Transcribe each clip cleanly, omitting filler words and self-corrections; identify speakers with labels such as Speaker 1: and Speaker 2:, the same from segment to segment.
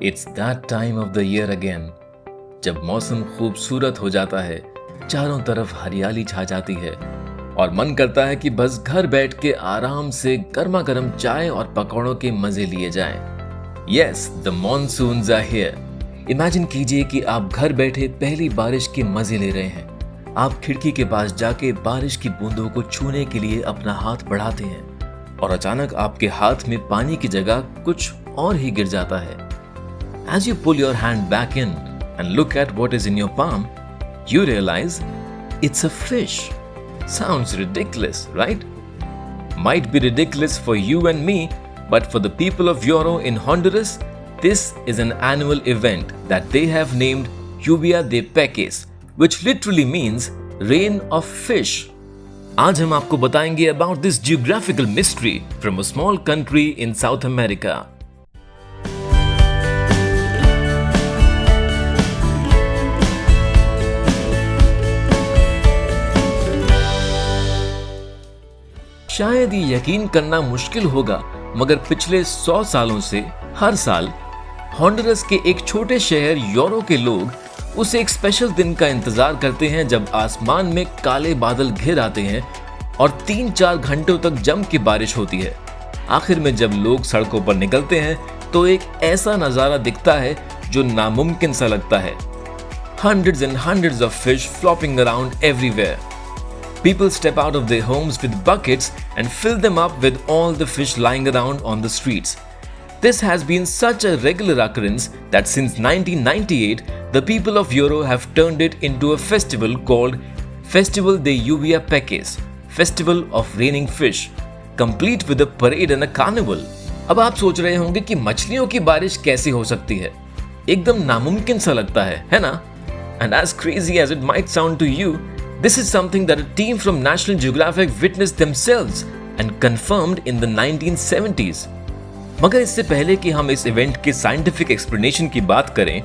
Speaker 1: It's that time of the year again, जब मौसम खूबसूरत हो जाता है, चारों तरफ हरियाली छा जाती है और मन करता है कि बस घर बैठ के आराम से गर्मा गर्म चाय और पकौड़ों के मजे लिए जाएं। Yes, the monsoons are here. Imagine कीजिए कि आप घर बैठे पहली बारिश के मजे ले रहे हैं। आप खिड़की के पास जाके बारिश की बूंदों को छूने के लिए अपना हाथ बढ़ाते हैं और अचानक आपके हाथ में पानी की जगह कुछ और ही गिर जाता है। As you pull your hand back in and look at what is in your palm, you realize it's a fish. Sounds ridiculous, right? Might be ridiculous for you and me, but for the people of Yoro in Honduras, this is an annual event that they have named Lluvia de Peces, which literally means rain of fish. आज हम आपको बताएंगे about this geographical mystery from a small country in South America. शायद ये यकीन करना मुश्किल होगा, मगर पिछले 100 सालों से हर साल हॉन्डुरस के एक छोटे शहर योरो के लोग उस एक स्पेशल दिन का इंतजार करते हैं जब आसमान में काले बादल घिर आते हैं और 3-4 घंटों तक जम के बारिश होती है। आखिर में जब लोग सड़कों पर निकलते हैं तो एक ऐसा नजारा दिखता है जो नामुमकिन सा लगता है। Hundreds and hundreds of fish flopping around everywhere. People step out of their homes with buckets and fill them up with all the fish lying around on the streets. This has been such a regular occurrence that since 1998, the people of Yoro have turned it into a festival called Festival de Lluvia Peces, Festival of Raining Fish, complete with a parade and a carnival. अब आप सोच रहे होंगे कि मछलियों की बारिश कैसे हो सकती है? एकदम नामुमकिन सा लगता है ना? And as crazy as it might sound to you, this is something that a team from National Geographic witnessed themselves and confirmed in the 1970s. मगर इससे पहले कि हम इस इवेंट के साइंटिफिक एक्सप्लेनेशन की बात करें,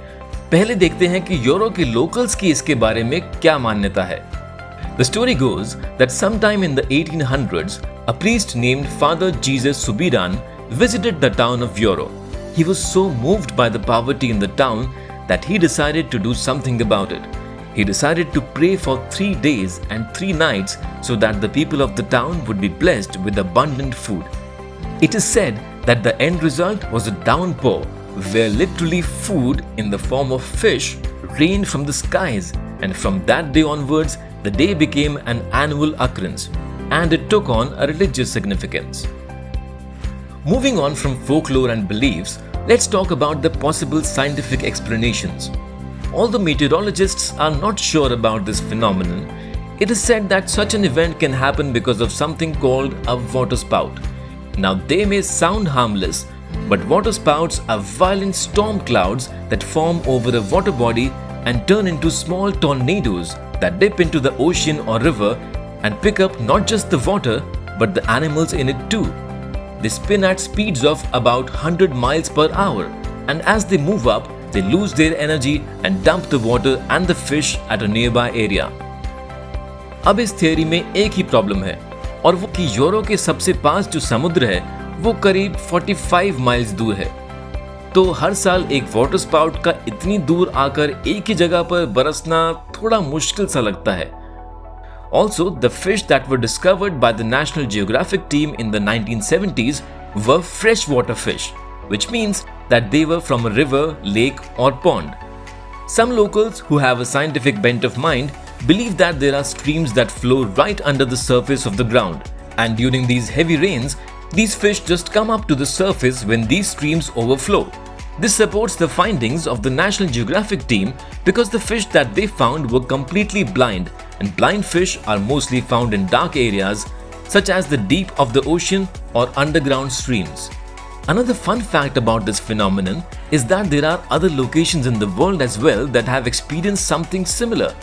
Speaker 1: पहले देखते हैं कि यूरो के लोकल्स की इसके बारे में क्या मान्यता है। The story goes that sometime in the 1800s, a priest named Father Jesus Subiran visited the town of Yoro. He was so moved by the poverty in the town that he decided to do something about it. He decided to pray for 3 days and 3 nights so that the people of the town would be blessed with abundant food. It is said that the end result was a downpour where literally food in the form of fish rained from the skies, and from that day onwards the day became an annual occurrence and it took on a religious significance. Moving on from folklore and beliefs, let's talk about the possible scientific explanations. Although meteorologists are not sure about this phenomenon, it is said that such an event can happen because of something called a waterspout. Now, they may sound harmless, but waterspouts are violent storm clouds that form over a water body and turn into small tornadoes that dip into the ocean or river and pick up not just the water, but the animals in it too. They spin at speeds of about 100 miles per hour, and as they move up, they lose their energy and dump the water and the fish at a nearby area. अब इस theory में एक ही problem है, और वो कि euro के सबसे पास जो समुद्र है वो करीब 45 माइल्स दूर है। तो हर साल एक वाटर स्पाउट का इतनी दूर आकर एक ही जगह पर बरसना थोड़ा मुश्किल सा लगता है। Also, the fish that were discovered by the National Geographic team in the 1970s were freshwater fish, which means that they were from a river, lake or pond. Some locals who have a scientific bent of mind believe that there are streams that flow right under the surface of the ground, and during these heavy rains, these fish just come up to the surface when these streams overflow. This supports the findings of the National Geographic team because the fish that they found were completely blind, and blind fish are mostly found in dark areas such as the deep of the ocean or underground streams. Another fun fact about this phenomenon is that there are other locations in the world as well that have experienced something similar.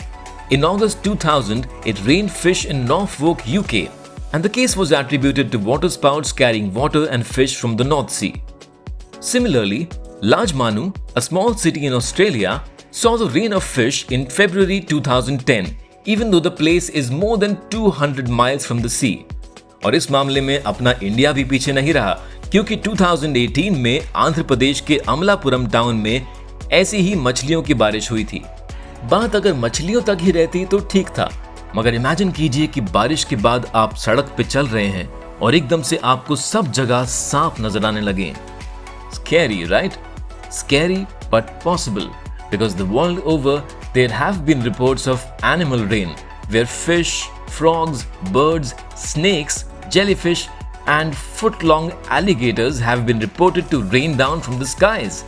Speaker 1: In August 2000, it rained fish in Norfolk, UK, and the case was attributed to waterspouts carrying water and fish from the North Sea. Similarly, Large Manu, a small city in Australia, saw the rain of fish in February 2010, even though the place is more than 200 miles from the sea. और इस मामले में अपना India भी पीछे नहीं रहा, क्योंकि 2018 में आंध्र प्रदेश के अमलापुरम टाउन में ऐसी ही मछलियों की बारिश हुई थी। बात अगर मछलियों तक ही रहती तो ठीक था, मगर इमेजिन कीजिए कि बारिश के बाद आप सड़क पे चल रहे हैं और एकदम से आपको सब जगह सांप नजर आने लगे। Scary, right? Scary but possible, because the world over there have been reports of animal rain where fish, frogs, birds, snakes, jellyfish and foot-long alligators have been reported to rain down from the skies.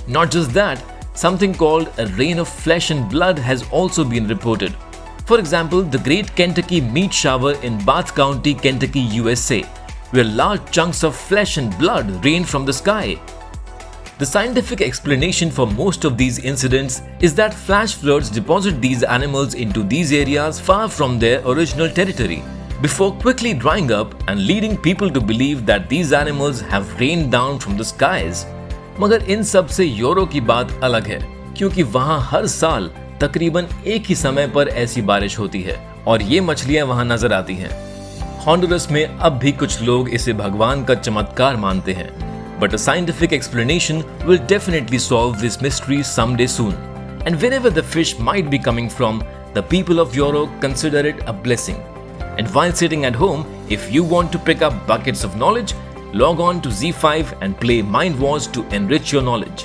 Speaker 1: Not just that, something called a rain of flesh and blood has also been reported. For example, the Great Kentucky Meat Shower in Bath County, Kentucky, USA, where large chunks of flesh and blood rain from the sky. The scientific explanation for most of these incidents is that flash floods deposit these animals into these areas far from their original territory, before quickly drying up and leading people to believe that these animals have rained down from the skies. मगर इन सब से euro की बात अलग है, क्योंकि वहाँ हर साल तकरीबन एक ही समय पर ऐसी बारिश होती है और ये मछलियाँ वहाँ नजर आती हैं। हॉन्डुरस में अब भी कुछ लोग इसे भगवान का चमत्कार मानते हैं, but a scientific explanation will definitely solve this mystery someday soon. And wherever the fish might be coming from, the people of Yoro consider it a blessing. And while sitting at home, if you want to pick up buckets of knowledge, log on to Z5 and play Mind Wars to enrich your knowledge.